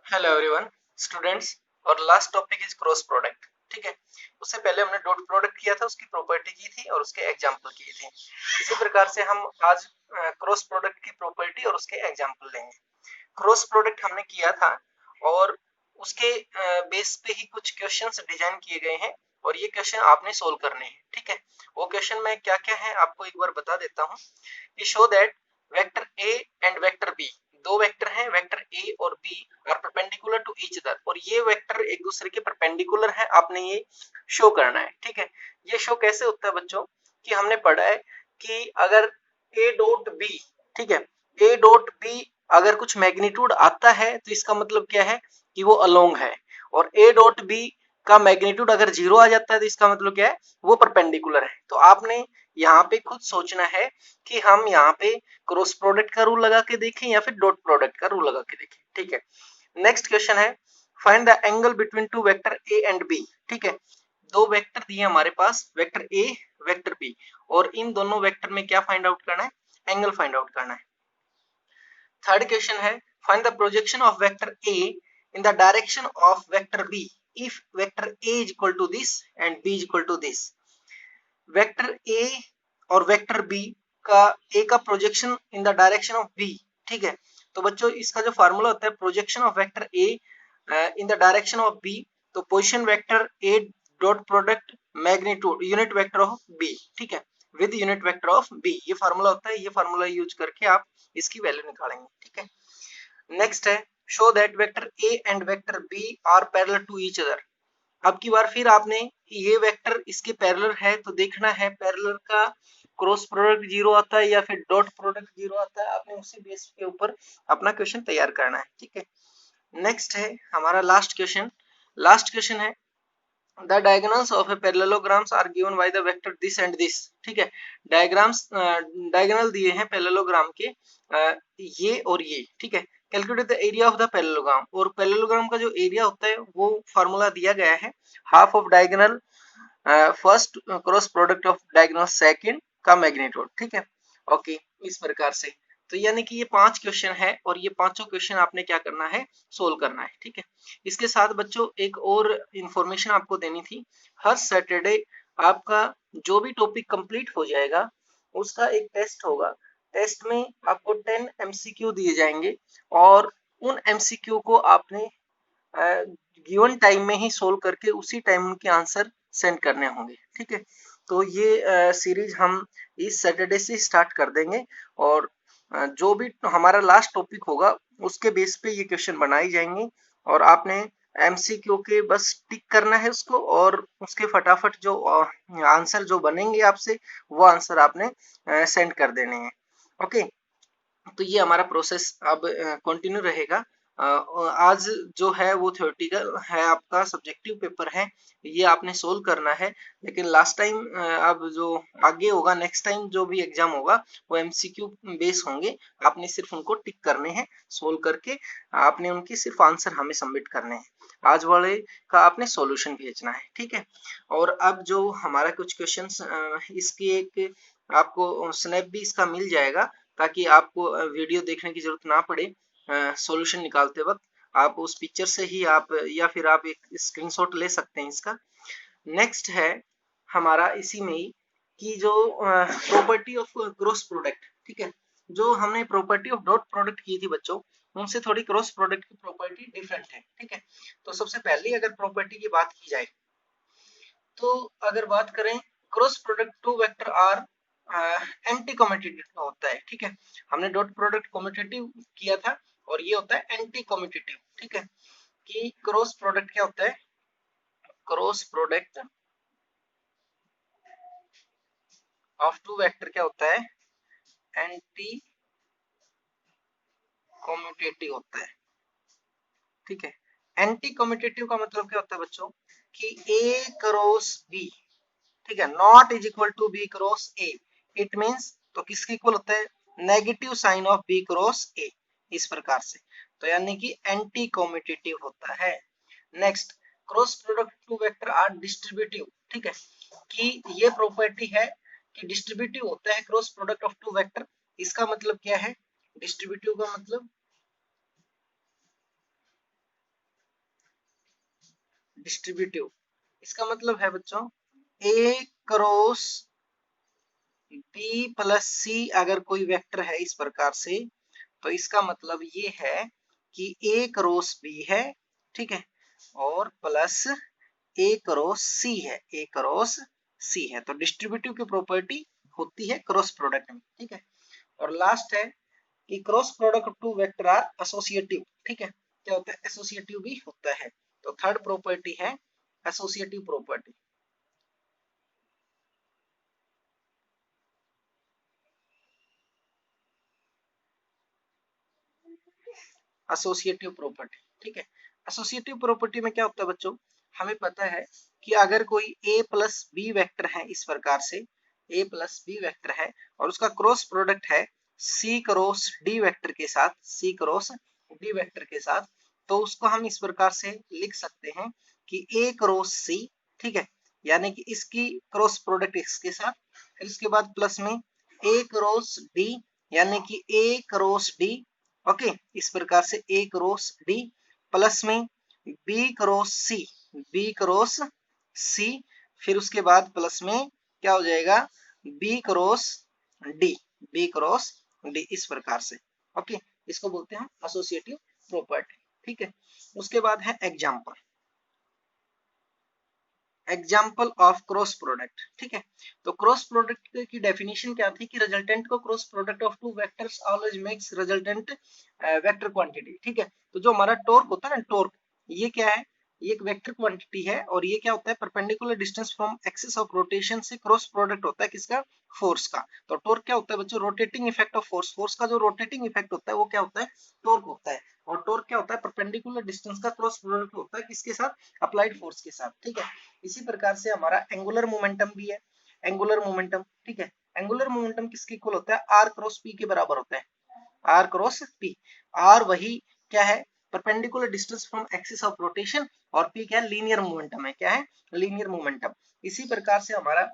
Hello everyone students. और last topic is cross product. ठीक है, उससे पहले हमने डॉट प्रोडक्ट किया था, उसकी प्रॉपर्टी की थी और उसके एग्जांपल किए थे। इसी प्रकार से हम आज क्रॉस प्रोडक्ट की प्रॉपर्टी और उसके एग्जांपल लेंगे। क्रॉस प्रोडक्ट हमने किया था और उसके बेस पे ही कुछ क्वेश्चंस डिजाइन किए गए हैं और ये क्वेश्चन आपने सोल्व करने हैं। ठीक है, वो क्वेश्चन में क्या क्या है आपको एक बार बता देता हूँ। ये show that vector A and vector B, दो वेक्टर हैं, वेक्टर ए और B are perpendicular to each other, और ये वेक्टर एक दूसरे के परपेंडिकुलर है, आपने ये शो करना है। ठीक है, ये शो कैसे होता है बच्चों, कि हमने पढ़ा है कि अगर ए डॉट बी, ठीक है, ए डॉट बी अगर कुछ मैग्नीट्यूड आता है तो इसका मतलब क्या है कि वो अलोंग है, और ए डॉट बी का मैग्नीट्यूड अगर जीरो आ जाता है तो इसका मतलब क्या है, वो परपेंडिकुलर है। तो आपने यहाँ पे खुद सोचना है कि हम यहाँ पे क्रॉस प्रोडक्ट का रूल लगा के देखें या फिर डॉट प्रोडक्ट का रूल लगा के देखें। ठीक है, नेक्स्ट क्वेश्चन है find the angle between two vector A and B. ठीक है, दो वेक्टर दिए हमारे पास, वेक्टर ए वेक्टर बी, और इन दोनों वेक्टर में क्या फाइंड आउट करना है, एंगल फाइंड आउट करना है। थर्ड क्वेश्चन है find the projection of vector A in the direction of vector B if vector A is equal to this and B is equal to this. Vector A और vector B का A का projection in the direction of B. ठीक है, तो बच्चों इसका जो formula होता है projection of vector A in the direction of B, तो position vector A dot product magnitude unit vector of B. ठीक है, with unit vector of B, ये फार्मूला होता है, ये फार्मूला यूज करके आप इसकी वैल्यू निकालेंगे। ठीक है, नेक्स्ट है show that vector A and vector B are parallel to each other. अब की बार फिर आपने ये वेक्टर इसके पैरेलल है तो देखना है पैरेलल का क्रॉस प्रोडक्ट जीरो आता है या फिर डॉट प्रोडक्ट जीरो आता है, आपने उसी बेस के ऊपर अपना क्वेश्चन तैयार करना है। ठीक है, नेक्स्ट है हमारा लास्ट क्वेश्चन। लास्ट क्वेश्चन है the diagonals of a parallelograms are given by the vector this and this. ठीक है, डायग्राम्स डायगोनल दिए हैं पैरेललोग्राम के ये और ये। ठीक है, calculate the area of the parallelogram, और पैरेललोग्राम का जो एरिया होता है वो फार्मूला दिया गया है half of diagonal first cross product of diagonal second का मैग्नीट्यूड। ठीक है, ओके, इस प्रकार से। तो यानी कि ये 5 क्वेश्चन है और ये पांचों क्वेश्चन आपने क्या करना है, सोल्व करना है। ठीक है, इसके साथ बच्चों एक और इंफॉर्मेशन आपको देनी थी। हर सैटरडे आपका जो भी टॉपिक कंप्लीट हो जाएगा उसका एक टेस्ट होगा। टेस्ट में आपको 10 एमसीक्यू दिए जाएंगे और उन एमसीक्यू को आपने गिवन टाइम में ही सोल्व करके उसी टाइम उनके आंसर सेंड करने होंगे। ठीक है, तो ये सीरीज हम इस सैटरडे से स्टार्ट कर देंगे और जो भी हमारा लास्ट टॉपिक होगा उसके बेस पे ये क्वेश्चन बनाए जाएंगे और आपने एमसीक्यू के बस टिक करना है उसको, और उसके फटाफट जो आंसर जो बनेंगे आपसे वो आंसर आपने सेंड कर देने हैं। ओके, तो ये हमारा प्रोसेस अब कंटिन्यू रहेगा। आज जो है वो थ्योरेटिकल है, आपका सब्जेक्टिव पेपर है, ये आपने सोल्व करना है। लेकिन लास्ट टाइम अब जो आगे होगा नेक्स्ट टाइम जो भी एग्जाम होगा वो एमसीक्यू बेस होंगे, आपने सिर्फ उनको टिक करने हैं, सोल्व करके आपने उनकी सिर्फ आंसर हमें सबमिट करने हैं। आज वाले का आपने सॉल्यूशन भेजना है। ठीक है, और अब जो हमारा कुछ क्वेश्चंस इसकी एक आपको स्नैप भी इसका मिल जाएगा ताकि आपको वीडियो देखने की जरूरत ना पड़े सॉल्यूशन निकालते वक्त। आप उस पिक्चर से ही आप या फिर आप एक स्क्रीनशॉट ले सकते हैं इसका। नेक्स्ट है हमारा इसी में ही कि जो प्रॉपर्टी ऑफ क्रॉस प्रोडक्ट। ठीक है, जो हमने प्रॉपर्टी ऑफ डॉट प्रोडक्ट की थी बच्चों, उनसे थोड़ी क्रॉस प्रोडक्ट की प्रॉपर्टी डिफरेंट है। ठीक है, तो सबसे पहले अगर प्रॉपर्टी की बात की जाए तो अगर बात करें cross product two vector are anti commutative होता है। ठीक है, हमने डॉट प्रोडक्ट कम्यूटेटिव किया था और ये होता है एंटी कम्यूटेटिव। ठीक है, कि क्रॉस प्रोडक्ट क्या होता है, cross product of two vector क्या होता है, एंटी कम्यूटेटिव होता है। ठीक है, एंटी कम्यूटेटिव का मतलब क्या होता है बच्चों, कि ए क्रॉस बी, ठीक है, not is equal to B cross A. It means तो किसके इक्वल होता है, negative sign of B cross A, इस प्रकार से। तो यानी कि एंटी कम्यूटेटिव होता है। Next, cross product two vector are distributive. ठीक है, कि ये प्रॉपर्टी है कि डिस्ट्रीब्यूटिव होता है cross product of two vector. इसका मतलब क्या है, डिस्ट्रीब्यूटिव का मतलब डिस्ट्रीब्यूटिव, इसका मतलब है बच्चों ए क्रॉस बी प्लस सी अगर कोई वेक्टर है इस प्रकार से, तो इसका मतलब ये है कि ए क्रॉस बी है, ठीक है, और प्लस ए क्रॉस सी है, ए क्रॉस सी है, तो डिस्ट्रीब्यूटिव की प्रॉपर्टी होती है क्रॉस प्रोडक्ट में, ठीक है। और लास्ट है कि cross product of two vector are associative, ठीक है, क्या होता है, एसोसिएटिव भी होता है। तो थर्ड प्रॉपर्टी है एसोसिएटिव प्रॉपर्टी। एसोसिएटिव प्रॉपर्टी, ठीक है। एसोसिएटिव प्रॉपर्टी में क्या होता है बच्चों, हमें पता है कि अगर कोई a प्लस बी वेक्टर है इस प्रकार से, a प्लस बी वेक्टर है और उसका क्रॉस प्रोडक्ट है c क्रॉस d वेक्टर के साथ, c क्रॉस d वेक्टर के साथ, तो उसको हम इस प्रकार से लिख सकते हैं कि a क्रॉस c, ठीक है, यानी कि इसकी क्रॉस प्रोडक्ट इसके साथ, फिर इसके बाद प्लस में a क्रॉस d, यानी कि a क्रॉस d, ओके, इस प्रकार से ए क्रॉस डी, प्लस में B cross C, B cross C, फिर उसके बाद प्लस में क्या हो जाएगा, B cross D, B cross D, इस प्रकार से, ओके, इसको बोलते हैं एसोसिएटिव प्रॉपर्टी, ठीक है। उसके बाद है example, example of cross product, ठीक है। तो क्रॉस प्रोडक्ट की डेफिनेशन क्या थी कि रिजल्टेंट को cross product of two vectors always makes resultant vector quantity, ठीक है। तो जो हमारा टॉर्क होता है ना, टॉर्क, ये क्या है, ये एक वेक्टर क्वांटिटी है और ये क्या होता है, perpendicular distance from axis of rotation से क्रॉस प्रोडक्ट होता है किसका, फोर्स का। तो टॉर्क क्या होता है बच्चों, rotating effect of force, force का जो रोटेटिंग इफेक्ट होता है वो क्या होता है, टॉर्क होता है। और टॉर्क क्या होता है, परपेंडिकुलर डिस्टेंस का क्रॉस प्रोडक्ट होता है किसके साथ, अप्लाइड फोर्स के साथ, ठीक है। इसी प्रकार से हमारा एंगुलर मोमेंटम भी है, एंगुलर मोमेंटम, ठीक है। एंगुलर मोमेंटम किसके इक्वल होता है, आर क्रॉस पी के बराबर होता है, आर क्रॉस पी। आर वही क्या है, perpendicular distance from axis of rotation, और पी क्या है, लीनियर मोमेंटम है, क्या है, लीनियर मोमेंटम। इसी प्रकार से हमारा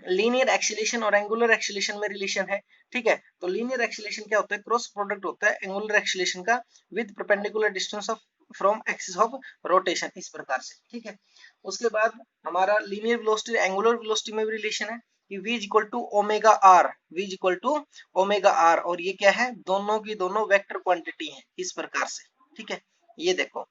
लीनियर एक्सीलरेशन और एंगुलर एक्सीलरेशन में रिलेशन है, ठीक है। तो लीनियर एक्सीलरेशन क्या होता है, क्रॉस प्रोडक्ट होता है एंगुलर एक्सीलरेशन का with perpendicular distance of from axis of rotation, इस प्रकार से, ठीक है। उसके बाद हमारा लीनियर वेलोसिटी एंगुलर वेलोसिटी में भी रिलेशन है कि v is equal to omega R, v is equal to omega R, और ये क्या है, दोनों की दोनों वेक्टर क्वांटिटी है, इस प्रकार से, ठीक है। ये देखो,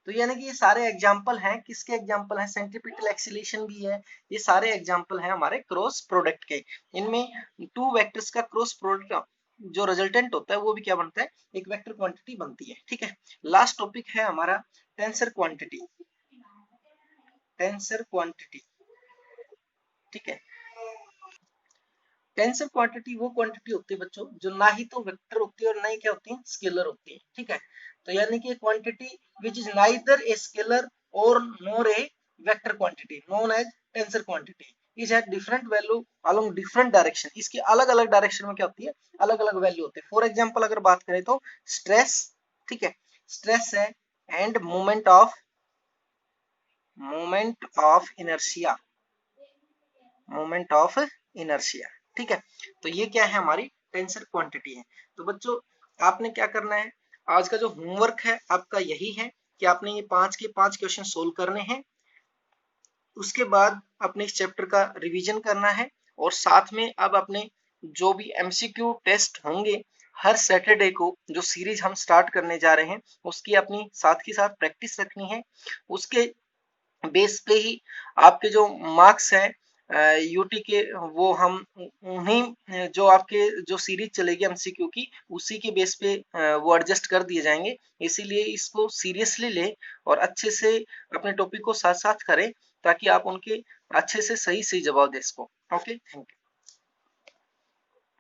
तो यानी कि ये सारे एग्जाम्पल हैं, किसके एग्जाम्पल हैं, सेंट्रीपिटल एक्सीलरेशन भी है, ये सारे एग्जाम्पल हैं हमारे क्रॉस प्रोडक्ट के। इनमें टू वेक्टर्स का क्रॉस प्रोडक्ट जो रिजल्टेंट होता है वो भी क्या बनता है, एक वेक्टर क्वांटिटी बनती है, ठीक है। लास्ट टॉपिक है हमारा टेंसर क्वांटिटी, टेंसर क्वांटिटी, ठीक है। टेंसर क्वांटिटी वो क्वांटिटी होती है बच्चों जो ना ही तो वेक्टर होती है और ना ही क्या होती है, स्केलर होती है, ठीक है। तो यानी कि quantity which is neither a scalar और nor a vector quantity known as tensor quantity is have different value along different direction, इसकी अलग अलग डायरेक्शन में क्या होती है, अलग अलग वैल्यू होती है। फॉर एग्जांपल अगर बात करें तो स्ट्रेस, ठीक है, स्ट्रेस है end moment of inertia, moment of inertia, ठीक है। तो ये क्या है, हमारी टेंसर क्वांटिटी है। तो बच्चों आपने क्या करना है, आज का जो होमवर्क है आपका यही है कि आपने ये 5 के 5 क्वेश्चन सोल्व करने हैं, उसके बाद अपने इस चैप्टर का रिवीजन करना है, और साथ में अब अपने जो भी एमसीक्यू टेस्ट होंगे हर सैटरडे को, जो सीरीज हम स्टार्ट करने जा रहे हैं उसकी अपनी साथ के साथ प्रैक्टिस रखनी है। उसके बेस पे ही आपके जो मार्क्स हैं यूटी के, वो हम उन्हीं जो आपके जो सीरीज चलेगी एमसीक्यू की उसी के बेस पे वो एडजस्ट कर दिए जाएंगे। इसीलिए इसको सीरियसली ले और अच्छे से अपने टॉपिक को साथ साथ करें ताकि आप उनके अच्छे से सही सही जवाब दे सको। Okay, thank you.